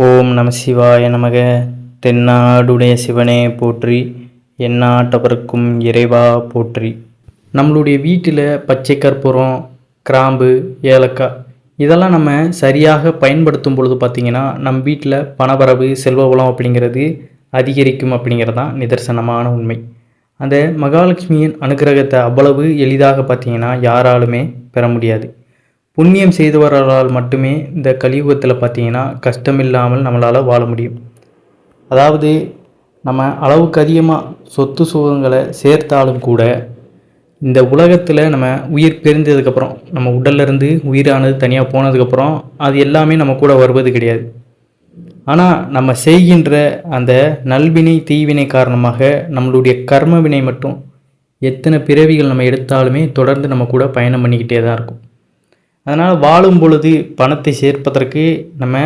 ஓம் நம சிவாய நமக. தென்னாடுடைய சிவனே போற்றி, எந்நாட்டவர்க்கும் இறைவா போற்றி. நம்மளுடைய வீட்டில் பச்சை கற்பூரம், கிராம்பு, ஏலக்காய் இதெல்லாம் நம்ம சரியாக பயன்படுத்தும் பொழுது பார்த்திங்கன்னா நம் வீட்டில் பணவரவு, செல்வ வளம் அப்படிங்கிறது அதிகரிக்கும் அப்படிங்கிறது தான் நிதர்சனமான உண்மை. அந்த மகாலட்சுமியின் அனுகிரகத்தை அவ்வளவு எளிதாக பார்த்திங்கன்னா யாராலுமே பெற முடியாது. புண்ணியம் செய்தவர்களால் மட்டுமே இந்த கலியுகத்தில் பார்த்திங்கன்னா கஷ்டமில்லாமல் நம்மளால் வாழ முடியும். அதாவது நம்ம அளவுக்கு அதிகமாக சொத்து சுகங்களை சேர்த்தாலும் கூட இந்த உலகத்தில் நம்ம உயிர் பிரிந்ததுக்கப்புறம், நம்ம உடல்லிருந்து உயிரானது தனியாக போனதுக்கப்புறம் அது எல்லாமே நம்ம கூட வருவது கிடையாது. ஆனால் நம்ம செய்கின்ற அந்த நல்வினை தீவினை காரணமாக நம்மளுடைய கர்ம வினை மட்டும் எத்தனை பிறவிகள் நம்ம எடுத்தாலுமே தொடர்ந்து நம்ம கூட பயணம் பண்ணிக்கிட்டே தான் இருக்கும். அதனால் வாழும் பொழுது பணத்தை சேர்ப்பதற்கு நம்ம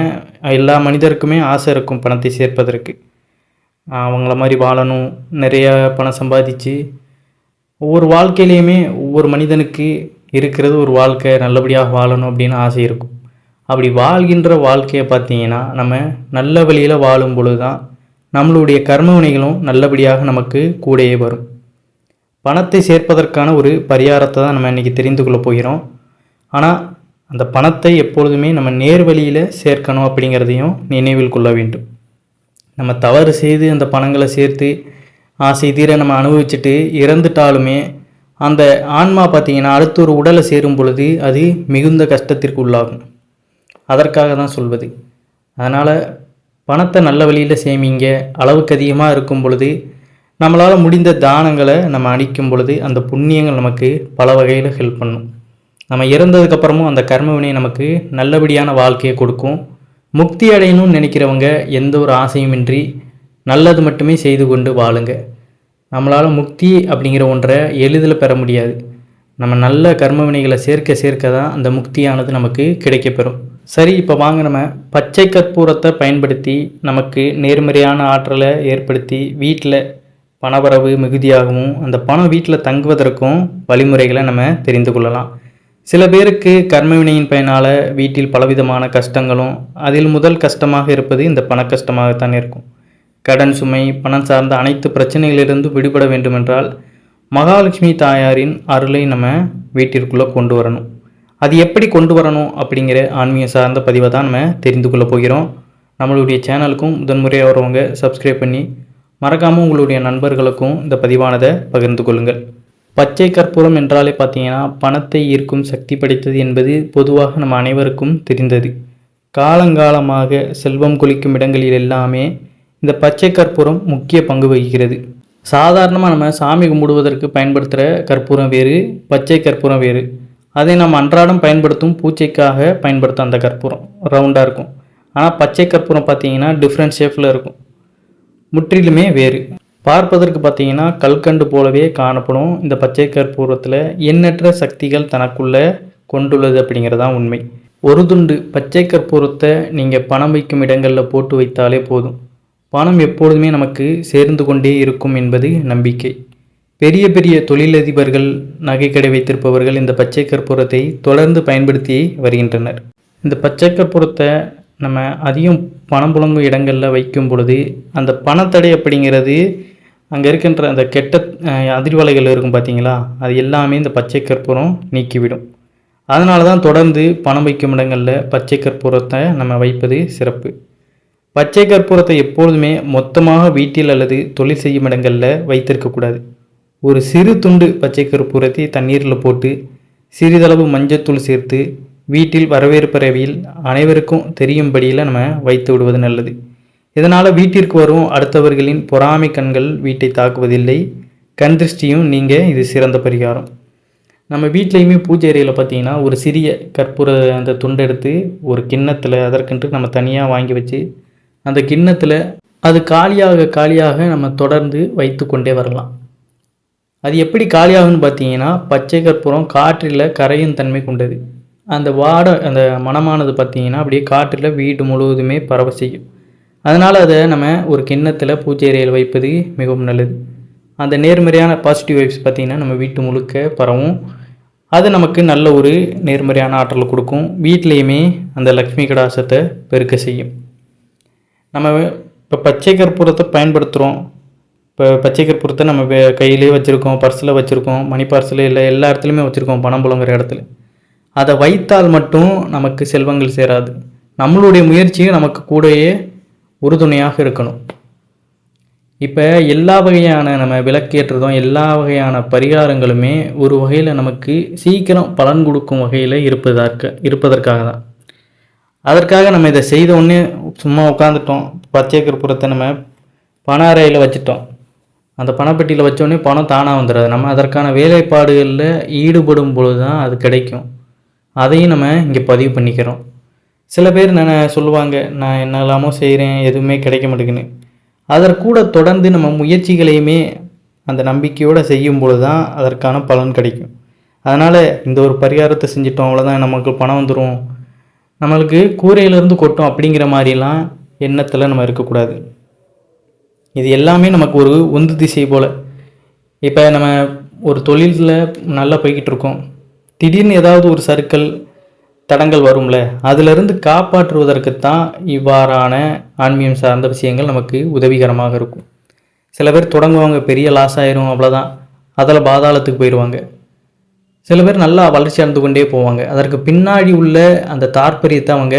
எல்லா மனிதருக்குமே ஆசை இருக்கும். பணத்தை சேர்ப்பதற்கு அவங்கள மாதிரி வாழணும், நிறைய பணம் சம்பாதிச்சு ஒவ்வொரு வாழ்க்கையிலையுமே ஒவ்வொரு மனிதனுக்கு இருக்கிறது ஒரு வாழ்க்கை, நல்லபடியாக வாழணும் அப்படின்னு ஆசை இருக்கும். அப்படி வாழ்கின்ற வாழ்க்கையை பார்த்திங்கன்னா நம்ம நல்ல வழியில் வாழும் பொழுது தான் நம்மளுடைய கர்ம வினைகளும் நல்லபடியாக நமக்கு கூடயே வரும். பணத்தை சேர்ப்பதற்கான ஒரு பரிகாரத்தை தான் நம்ம இன்றைக்கி தெரிந்து கொள்ள போகிறோம். ஆனால் அந்த பணத்தை எப்பொழுதுமே நம்ம நேர் வழியில் சேர்க்கணும் அப்படிங்கிறதையும் நினைவில் கொள்ள வேண்டும். நம்ம தவறு செய்து அந்த பணங்களை சேர்த்து ஆசை தீர நம்ம அனுபவிச்சுட்டு இறந்துட்டாலுமே அந்த ஆன்மா பார்த்திங்கன்னா அடுத்த ஒரு உடலை சேரும் பொழுது அது மிகுந்த கஷ்டத்திற்கு உள்ளாகும். அதற்காக தான் சொல்வது. அதனால் பணத்தை நல்ல வழியில் சேமிங்க. அளவுக்கு அதிகமாக இருக்கும் பொழுது நம்மளால் முடிந்த தானங்களை நம்ம அளிக்கும் பொழுது அந்த புண்ணியங்கள் நமக்கு பல வகையில் ஹெல்ப் பண்ணும். நம்ம இறந்ததுக்கப்புறமும் அந்த கர்மவினை நமக்கு நல்லபடியான வாழ்க்கையை கொடுக்கும். முக்தி அடையணும்னு நினைக்கிறவங்க எந்த ஒரு ஆசையுமின்றி நல்லது மட்டுமே செய்து கொண்டு வாழுங்க. நம்மளால் முக்தி அப்படிங்கிற ஒன்றை எளிதில் பெற முடியாது. நம்ம நல்ல கர்மவினைகளை சேர்க்க தான் அந்த முக்தியானது நமக்கு கிடைக்கப்பெறும். சரி, இப்போ வாங்க நம்ம பச்சை கற்பூரத்தை பயன்படுத்தி நமக்கு நேர்மறையான ஆற்றலை ஏற்படுத்தி வீட்டில் பணவரவு மிகுதியாகவும் அந்த பணம் வீட்டில் தங்குவதற்கும் வழிமுறைகளை நம்ம தெரிந்து கொள்ளலாம். சில பேருக்கு கர்மவினையின் பயனால் வீட்டில் பலவிதமான கஷ்டங்களும், அதில் முதல் கஷ்டமாக இருப்பது இந்த பண கஷ்டமாகத்தான் இருக்கும். கடன் சுமை, பணம் சார்ந்த அனைத்து பிரச்சனைகளிலிருந்து விடுபட வேண்டுமென்றால் மகாலட்சுமி தாயாரின் அருளை நம்ம வீட்டிற்குள்ளே கொண்டு வரணும். அது எப்படி கொண்டு வரணும் அப்படிங்கிற ஆன்மீக சார்ந்த பதிவை தான் நம்ம தெரிந்து கொள்ள போகிறோம். நம்மளுடைய சேனலுக்கும் முதன்முறையாக வரவங்க சப்ஸ்கிரைப் பண்ணி மறக்காமல் உங்களுடைய நண்பர்களுக்கும் இந்த பதிவானதை பகிர்ந்து கொள்ளுங்கள். பச்சை கற்பூரம் என்றாலே பார்த்தீங்கன்னா பணத்தை ஈர்க்கும் சக்தி படைத்தது என்பது பொதுவாக நம்ம அனைவருக்கும் தெரிந்தது. காலங்காலமாக செல்வம் கொளிக்கும் இடங்களில் எல்லாமே இந்த பச்சை கற்பூரம் முக்கிய பங்கு வகிக்கிறது. சாதாரணமாக நம்ம சாமி கும்பிடுவதற்கு பயன்படுத்துகிற கற்பூரம் வேறு, பச்சை கற்பூரம் வேறு. அதை நம்ம அன்றாடம் பயன்படுத்தும் பூச்சைக்காக பயன்படுத்தும் அந்த கற்பூரம் ரவுண்டாக இருக்கும். ஆனால் பச்சை கற்பூரம் பார்த்தீங்கன்னா டிஃப்ரெண்ட் ஷேப்பில் இருக்கும், முற்றிலுமே வேறு. பார்ப்பதற்கு பார்த்தீங்கன்னா கல்கண்டு போலவே காணப்படும். இந்த பச்சை கற்பூரத்தில் எண்ணற்ற சக்திகள் தனக்குள்ளே கொண்டுள்ளது அப்படிங்கிறதான் உண்மை. ஒரு துண்டு பச்சை கற்பூரத்தை நீங்கள் பணம் வைக்கும் இடங்களில் போட்டு வைத்தாலே போதும், பணம் எப்பொழுதுமே நமக்கு சேர்ந்து கொண்டே இருக்கும் என்பது நம்பிக்கை. பெரிய பெரிய தொழிலதிபர்கள், நகைக்கடை வைத்திருப்பவர்கள் இந்த பச்சை கற்பூரத்தை தொடர்ந்து பயன்படுத்தி வருகின்றனர். இந்த பச்சை கற்பூரத்தை நம்ம அதிகம் பணம் புழங்கும் இடங்களில் வைக்கும் பொழுது அந்த பணத்தடை அப்படிங்கிறது அங்கே இருக்கின்ற அந்த கெட்ட அதிர்வலைகள் இருக்கும் பார்த்தீங்களா, அது எல்லாமே இந்த பச்சை கற்பூரம் நீக்கிவிடும். அதனால தான் தொடர்ந்து பணம் வைக்கும் இடங்களில் பச்சை கற்பூரத்தை நம்ம வைப்பது சிறப்பு. பச்சை கற்பூரத்தை எப்பொழுதுமே மொத்தமாக வீட்டில் அல்லது தொழில் செய்யும் இடங்களில் வைத்திருக்கக்கூடாது. ஒரு சிறு துண்டு பச்சை கற்பூரத்தை தண்ணீரில் போட்டு சிறிதளவு மஞ்சத்தூள் சேர்த்து வீட்டில் வரவேற்பறையில் அனைவருக்கும் தெரியும்படியில் நம்ம வைத்து விடுவது நல்லது. இதனால் வீட்டிற்கு வரும் அடுத்தவர்களின் பொறாமை கண்கள் வீட்டை தாக்குவதில்லை, கண் திருஷ்டியும் நீங்கள் இது சிறந்த பரிகாரம். நம்ம வீட்லேயுமே பூஜை அறையில் பார்த்திங்கன்னா ஒரு சிறிய கற்பூர அந்த துண்டை எடுத்து ஒரு கிண்ணத்தில் அதற்கென்று நம்ம தனியாக வாங்கி வச்சு அந்த கிண்ணத்தில் அது காலியாக நம்ம தொடர்ந்து வைத்து கொண்டே வரலாம். அது எப்படி காலியாகுன்னு பார்த்தீங்கன்னா பச்சை கற்பூரம் காற்றில் கரையும் தன்மை கொண்டது. அந்த அந்த மனமானது பார்த்திங்கன்னா அப்படியே காற்றில் வீடு முழுவதுமே பரவ செய்யும். அதனால் அதை நம்ம ஒரு கிண்ணத்தில் பூஜை அறையில் வைப்பது மிகவும் நல்லது. அந்த நேர்மறையான பாசிட்டிவ் வைப்ஸ் பார்த்திங்கன்னா நம்ம வீட்டு முழுக்க பரவும். அது நமக்கு நல்ல ஒரு நேர்மறையான ஆற்றல் கொடுக்கும். வீட்டிலையுமே அந்த லக்ஷ்மி கடாசத்தை பெருக்க செய்யும். நம்ம இப்போ பச்சை கற்பூரத்தை பயன்படுத்துகிறோம். இப்போ பச்சை கற்பூரத்தை நம்ம கையிலே வச்சுருக்கோம், பர்ஸில் வச்சுருக்கோம், மணி பர்ஸில் இல்லை எல்லா இடத்துலையுமே வச்சுருக்கோம், பணம் புழங்குற இடத்துல. அதை வைத்தால் மட்டும் நமக்கு செல்வங்கள் சேராது. நம்மளுடைய முயற்சியும் நமக்கு கூடயே உறுதுணையாக இருக்கணும். இப்போ எல்லா வகையான நம்ம விளக்கேற்றுறதும் எல்லா வகையான பரிகாரங்களுமே ஒரு வகையில் நமக்கு சீக்கிரம் பலன் கொடுக்கும் வகையில் இருப்பதற்காக தான். அதற்காக நம்ம இதை செய்த உடனே சும்மா உட்காந்துட்டோம், பச்சை கற்பூரத்தை நம்ம பண அறையில் வச்சுட்டோம், அந்த பணப்பெட்டியில் வச்சோடனே பணம் தானாக வந்துடாது. நம்ம அதற்கான வேலைப்பாடுகளில் ஈடுபடும் பொழுது தான் அது கிடைக்கும். அதையும் நம்ம இங்கே பதிவு பண்ணிக்கிறோம். சில பேர் சொல்லுவாங்க, நான் என்னெல்லாமோ செய்கிறேன், எதுவுமே கிடைக்க மாட்டேங்குன்னு. அதற்கூட தொடர்ந்து நம்ம முயற்சிகளையுமே அந்த நம்பிக்கையோடு செய்யும் பொழுது தான் அதற்கான பலன் கிடைக்கும். அதனால் இந்த ஒரு பரிகாரத்தை செஞ்சிட்டோம், அவ்வளோதான் நமக்கு பணம் வந்துடும், நம்மளுக்கு கூரையிலேருந்து கொட்டும் அப்படிங்கிற மாதிரிலாம் எண்ணத்தில் நம்ம இருக்கக்கூடாது. இது எல்லாமே நமக்கு ஒரு உந்து திசை போல். இப்போ நம்ம ஒரு தொழிலில் நல்லா போய்கிட்டு இருக்கோம், திடீர்னு ஏதாவது ஒரு சறுக்கல் தடங்கள் வரும்ல, அதிலிருந்து காப்பாற்றுவதற்குத்தான் இவ்வாறான ஆன்மீகம் சார்ந்த விஷயங்கள் நமக்கு உதவிகரமாக இருக்கும். சில பேர் தொடங்குவாங்க, பெரிய லாஸ் ஆயிரும், அவ்வளோதான், அதில் பாதாளத்துக்கு போயிடுவாங்க. சில பேர் நல்லா வளர்ச்சி அடைந்து கொண்டே போவாங்க. அதற்கு பின்னாடி உள்ள அந்த தாற்பயத்தை அவங்க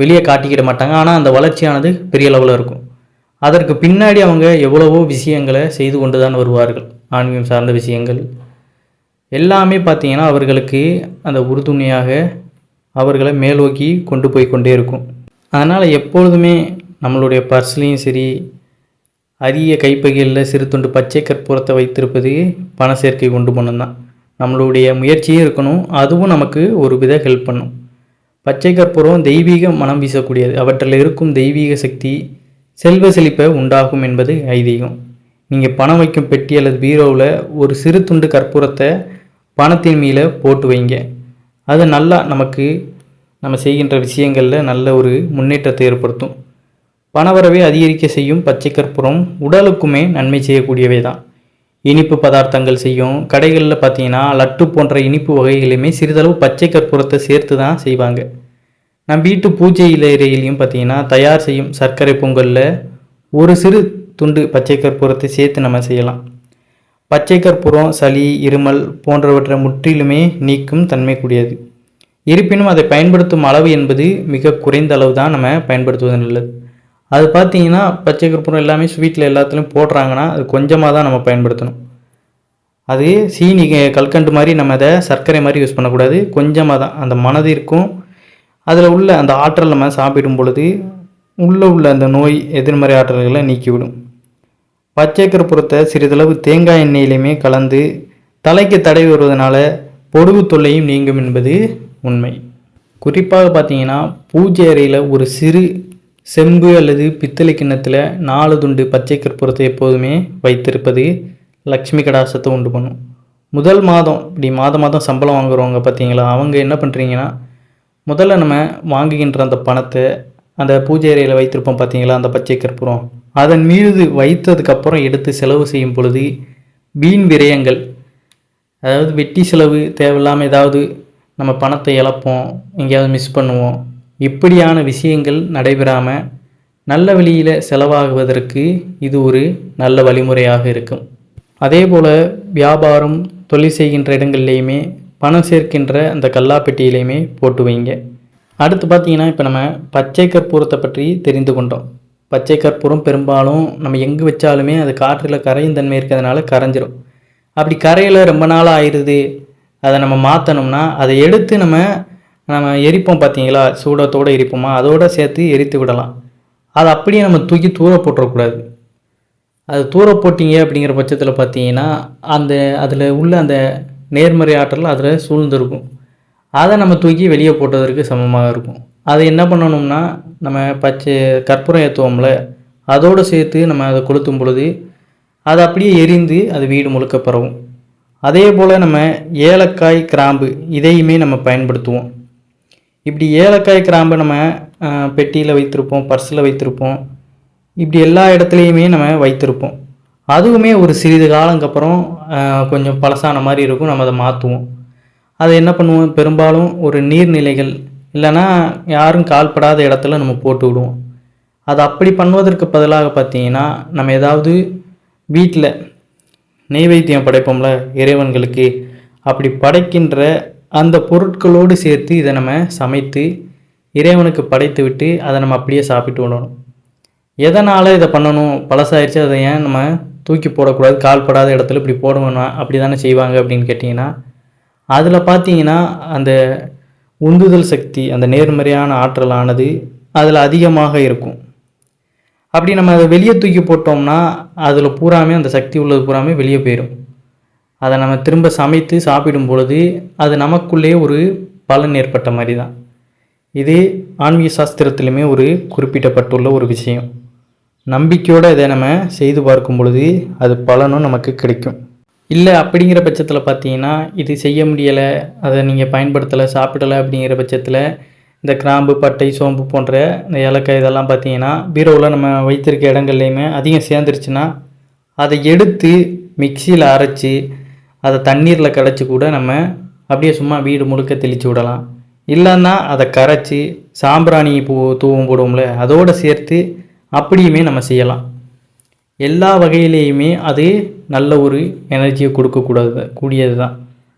வெளியே காட்டிக்கிட மாட்டாங்க. ஆனால் அந்த வளர்ச்சியானது பெரிய லெவலில் இருக்கும். அதற்கு பின்னாடி அவங்க எவ்வளவோ விஷயங்களை செய்து கொண்டு தான் வருவார்கள். ஆன்மீகம் சார்ந்த விஷயங்கள் எல்லாமே பார்த்திங்கன்னா அவர்களுக்கு அந்த உறுதுணையாக அவர்களை மேலோக்கி கொண்டு போய் கொண்டே இருக்கும். அதனால் எப்பொழுதுமே நம்மளுடைய பர்ஸ்லேயும் சரி, அரிய கைப்பைகளில் சிறு துண்டு பச்சை கற்பூரத்தை வைத்திருப்பது பண சேர்க்கை கொண்டு போகணும் தான். நம்மளுடைய முயற்சியும் இருக்கணும், அதுவும் நமக்கு ஒரு வித ஹெல்ப் பண்ணும். பச்சை கற்பூரம் தெய்வீக மனம் வீசக்கூடியது. அவற்றில் இருக்கும் தெய்வீக சக்தி செல்வ செழிப்பை உண்டாகும் என்பது ஐதீகம். நீங்கள் பணம் வைக்கும் பெட்டி அல்லது பீரோவில் ஒரு சிறு துண்டு கற்பூரத்தை பணத்தின் மேலே போட்டு வைங்க. அது நல்லா நமக்கு நம்ம செய்கின்ற விஷயங்களில் நல்ல ஒரு முன்னேற்றத்தை ஏற்படுத்தும். பணவரவை அதிகரிக்க செய்யும் பச்சை கற்பூரம் உடலுக்குமே நன்மை செய்யக்கூடியவை தான். இனிப்பு பதார்த்தங்கள் செய்யும் கடைகளில் பார்த்தீங்கன்னா லட்டு போன்ற இனிப்பு வகைகளையுமே சிறிதளவு பச்சை கற்பூரத்தை சேர்த்து தான் செய்வாங்க. நம்ம வீட்டு பூஜை இலையிலையும் பார்த்தீங்கன்னா தயார் செய்யும் சர்க்கரை பொங்கலில் ஒரு சிறு துண்டு பச்சை கற்பூரத்தை சேர்த்து நம்ம செய்யலாம். பச்சை கற்பூரம் சளி, இருமல் போன்றவற்றை முற்றிலுமே நீக்கும் தன்மை கூடியது. இருப்பினும் அதை பயன்படுத்தும் அளவு என்பது மிக குறைந்த அளவு தான் நம்ம பயன்படுத்துவது நல்லது. அது பார்த்திங்கன்னா பச்சை கற்பூரம் எல்லாமே ஸ்வீட்டில் எல்லாத்துலேயும் போடுறாங்கன்னா அது கொஞ்சமாக தான் நம்ம பயன்படுத்தணும். அது சீனி கல்கண்டு மாதிரி நம்ம அதை சர்க்கரை மாதிரி யூஸ் பண்ணக்கூடாது, கொஞ்சமாக தான். அந்த மனதிற்கும் அதில் உள்ள அந்த ஆற்றல் நம்ம சாப்பிடும் பொழுது உள்ளே உள்ள அந்த நோய் எதிர்மறை ஆற்றல்களை நீக்கிவிடும். பச்சை கற்பூரத்தை சிறிதளவு தேங்காய் எண்ணெயிலையுமே கலந்து தலைக்கு தடவி வருவதனால பொடுகு தொல்லையும் நீங்கும் என்பது உண்மை. குறிப்பாக பார்த்தீங்கன்னா பூஜை அறையில் ஒரு சிறு செம்பு அல்லது பித்தளை கிண்ணத்தில் 4 துண்டு பச்சை கற்பூரத்தை எப்போதுமே வைத்திருப்பது லக்ஷ்மி கடாசத்தை உண்டு பண்ணும். முதல் மாதம் இப்படி மாதம் சம்பளம் வாங்குறவங்க பார்த்தீங்களா, அவங்க என்ன பண்ணுறீங்கன்னா முதல்ல நம்ம வாங்குகின்ற அந்த பணத்தை அந்த பூஜை அறையில் வைத்திருப்போம் பார்த்தீங்களா, அந்த பச்சை கற்பூரம் அதன் மீது வைத்ததுக்கப்புறம் எடுத்து செலவு செய்யும் பொழுது வீண் விரயங்கள், அதாவது வெட்டி செலவு, தேவையில்லாமல் ஏதாவது நம்ம பணத்தை இழப்போம், எங்கேயாவது மிஸ் பண்ணுவோம், இப்படியான விஷயங்கள் நடைபெறாமல் நல்ல வழியில் செலவாகுவதற்கு இது ஒரு நல்ல வழிமுறையாக இருக்கும். அதே போல் வியாபாரம் தொழில் செய்கின்ற இடங்கள்லேயுமே பணம் சேர்க்கின்ற அந்த கல்லாப்பெட்டியிலையுமே போட்டு வைங்க. அடுத்து பார்த்திங்கன்னா இப்போ நம்ம பச்சை கற்பூரத்தை பற்றி தெரிந்து கொண்டோம். பச்சை கற்பூரம் பெரும்பாலும் நம்ம எங்கே வச்சாலுமே அது காற்றில் கரையும் தன்மை இருக்கிறதுனால கரைஞ்சிரும். அப்படி கரையில் ரொம்ப நாள் ஆயிடுது, அதை நம்ம மாற்றணும்னா அதை எடுத்து நம்ம எரிப்போம் பார்த்தீங்களா, சூடத்தோடு எரிப்போமா, அதோடு சேர்த்து எரித்து விடலாம். அதை அப்படியே நம்ம தூக்கி தூர போட்டுறக்கூடாது. அது தூர போட்டிங்க அப்படிங்கிற பட்சத்தில் பார்த்தீங்கன்னா அதில் உள்ள அந்த நேர்மறை ஆற்றல் அதில் சூழ்ந்திருக்கும். அதை நம்ம தூக்கி வெளியே போட்டதற்கு சமமாக இருக்கும். அதை என்ன பண்ணணும்னா நம்ம பச்சை கற்பூரம் ஏற்றுவோம்ல, அதோடு சேர்த்து நம்ம அதை கொளுத்தும் பொழுது அது அப்படியே எரிந்து அது வீடு முழுக்க பரவும். அதே போல் நம்ம ஏலக்காய், கிராம்பு இதையுமே நம்ம பயன்படுத்துவோம். இப்படி ஏலக்காய், கிராம்பு நம்ம பெட்டியில் வைத்திருப்போம், பர்ஸில் வைத்திருப்போம், இப்படி எல்லா இடத்துலையுமே நம்ம வைத்திருப்போம். அதுவுமே ஒரு சிறிது காலங்கப்புறம் கொஞ்சம் பழசான மாதிரி இருக்கும், நம்ம அதை மாற்றுவோம். அதை என்ன பண்ணுவோம், பெரும்பாலும் ஒரு நீர்நிலைகள் இல்லைன்னா யாரும் கால்படாத இடத்துல நம்ம போட்டு விடுவோம். அது அப்படி பண்ணுவதற்கு பதிலாக பார்த்தீங்கன்னா, நம்ம ஏதாவது வீட்டில் நெய்வேத்தியம் படைப்போம்ல இறைவன்களுக்கு, அப்படி படைக்கின்ற அந்த பொருட்களோடு சேர்த்து இதை நம்ம சமைத்து இறைவனுக்கு படைத்து விட்டு அதை நம்ம அப்படியே சாப்பிட்டு விடணும். எதனால் இதை பண்ணணும்? பழசாயிருச்சு, அதை ஏன் நம்ம தூக்கி போடக்கூடாது, கால்படாத இடத்துல இப்படி போடணும்னா அப்படி தானே செய்வாங்க அப்படின்னு கேட்டிங்கன்னா, அதில் பார்த்தீங்கன்னா அந்த உந்துதல் சக்தி, அந்த நேர்மறையான ஆற்றலானது அதில் அதிகமாக இருக்கும். அப்படி நம்ம அதை வெளியே தூக்கி போட்டோம்னா அதில் பூராமே அந்த சக்தி உள்ளது பூராமே வெளியே போயிடும். அதை நம்ம திரும்ப சமைத்து சாப்பிடும் பொழுது அது நமக்குள்ளேயே ஒரு பலன் ஏற்பட்ட மாதிரி தான். இது ஆன்மீக சாஸ்திரத்திலுமே ஒரு குறிப்பிடப்பட்டுள்ள ஒரு விஷயம். நம்பிக்கையோடு இதை நம்ம செய்து பார்க்கும் பொழுது அது பலனும் நமக்கு கிடைக்கும். இல்லை அப்படிங்கிற பட்சத்தில் பார்த்தீங்கன்னா, இது செய்ய முடியலை, அதை நீங்கள் பயன்படுத்தலை, சாப்பிடலை அப்படிங்கிற பட்சத்தில் இந்த கிராம்பு, பட்டை, சோம்பு போன்ற இந்த ஏலக்காய் இதெல்லாம் பார்த்தீங்கன்னா பீரோவில் நம்ம வைத்திருக்க இடங்கள்லையுமே அதிகம் சேர்ந்துருச்சுன்னா அதை எடுத்து மிக்சியில் அரைச்சி அதை தண்ணீரில் கரைச்சி கூட நம்ம அப்படியே சும்மா வீடு முழுக்க தெளித்து விடலாம். இல்லைன்னா அதை கரைச்சி சாம்பிராணி தூவம் போடுவோம்ல, அதோடு சேர்த்து அப்படியுமே நம்ம செய்யலாம். எல்லா வகையிலேயுமே அது நல்ல ஒரு எனர்ஜியை கூடியது தான்.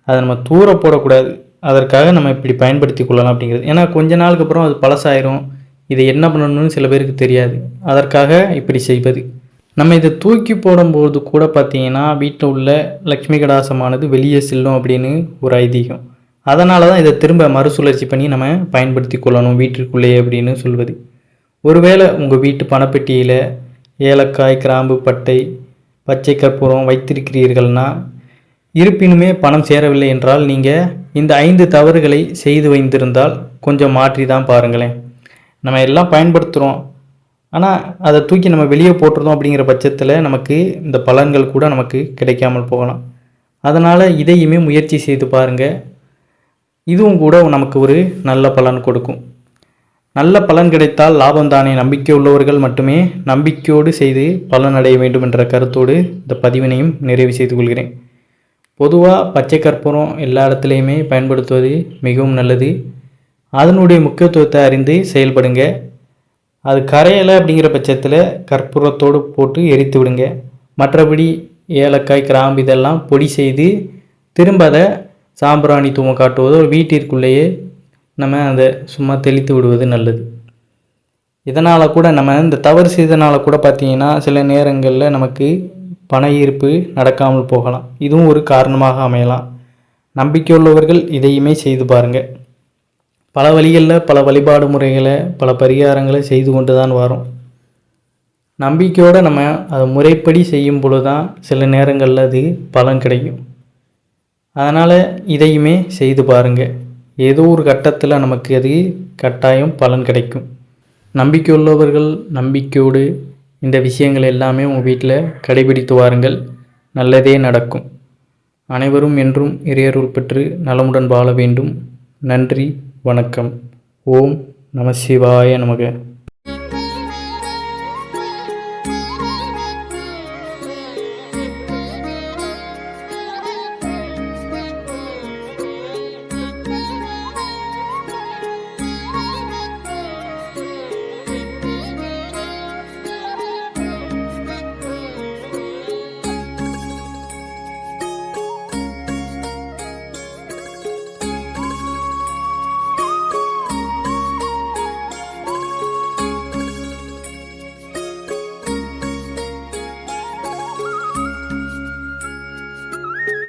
அதை நம்ம தூர போடக்கூடாது. அதற்காக நம்ம இப்படி பயன்படுத்தி கொள்ளலாம் அப்படிங்கிறது. ஏன்னா கொஞ்ச நாளுக்கு அப்புறம் அது பழசாயிரும். இதை என்ன பண்ணணும்னு சில பேருக்கு தெரியாது. அதற்காக இப்படி செய்வது. நம்ம இதை தூக்கி போடும்போது கூட பார்த்தீங்கன்னா வீட்டில் உள்ள லக்ஷ்மி கடாசமானது வெளியே செல்லும் அப்படின்னு ஒரு ஐதீகம். அதனால தான் இதை திரும்ப மறுசுழற்சி பண்ணி நம்ம பயன்படுத்தி கொள்ளணும் வீட்டிற்குள்ளேயே அப்படின்னு சொல்வது. ஒருவேளை உங்கள் வீட்டு பணப்பெட்டியில் ஏலக்காய், கிராம்பு, பட்டை, பச்சை கற்பூரம் வைத்திருக்கிறீர்கள்னா, இருப்பினுமே பணம் சேரவில்லை என்றால் நீங்கள் இந்த 5 தவறுகளை செய்து வைத்திருந்தால் கொஞ்சம் மாற்றி தான் பாருங்களேன். நம்ம எல்லாம் பயன்படுத்துகிறோம், ஆனால் அதை தூக்கி நம்ம வெளியே போட்டுருந்தோம் அப்படிங்கிற பட்சத்தில் நமக்கு இந்த பலன்கள் கூட நமக்கு கிடைக்காமல் போகலாம். அதனால் இதையுமே முயற்சி செய்து பாருங்கள். இதுவும் கூட நமக்கு ஒரு நல்ல பலன் கொடுக்கும். நல்ல பலன் கிடைத்தால் லாபம் தானே. நம்பிக்கை உள்ளவர்கள் மட்டுமே நம்பிக்கையோடு செய்து பலனடைய வேண்டும் என்ற கருத்தோடு இந்த பதிவினையும் நிறைவு செய்து கொள்கிறேன். பொதுவாக பச்சை கற்பூரம் எல்லா இடத்துலையுமே பயன்படுத்துவது மிகவும் நல்லது. அதனுடைய முக்கியத்துவத்தை அறிந்து செயல்படுங்க. அது கரையலை அப்படிங்கிற பட்சத்தில் கற்பூரத்தோடு போட்டு எரித்து விடுங்க. மற்றபடி ஏலக்காய், கிராம்பு இதெல்லாம் பொடி செய்து திரும்ப அதை சாம்பிராணி தூவம் காட்டுவதோ வீட்டிற்குள்ளேயே நம்ம அதை சும்மா தெளித்து விடுவது நல்லது. இதனால் கூட நம்ம இந்த தவறு செய்தனால் கூட பார்த்திங்கன்னா சில நேரங்களில் நமக்கு பண ஈர்ப்பு நடக்காமல் போகலாம். இதுவும் ஒரு காரணமாக அமையலாம். நம்பிக்கையுள்ளவர்கள் இதையுமே செய்து பாருங்கள். பல வழிகளில் பல வழிபாடு முறைகளை, பல பரிகாரங்களை செய்து கொண்டு தான் வரோம். நம்பிக்கையோடு நம்ம அதை முறைப்படி செய்யும் பொழுது தான் சில நேரங்களில் அது பலன் கிடைக்கும். அதனால் இதையுமே செய்து பாருங்கள். ஏதோ ஒரு கட்டத்தில் நமக்கு அது கட்டாயம் பலன் கிடைக்கும். நம்பிக்கையுள்ளவர்கள் நம்பிக்கையோடு இந்த விஷயங்கள் எல்லாமே உங்கள் வீட்டில் கடைபிடித்து வாருங்கள். நல்லதே நடக்கும். அனைவரும் என்றும் இறையருள் பெற்று நலமுடன் வாழ வேண்டும். நன்றி, வணக்கம். ஓம் நம சிவாய நமக.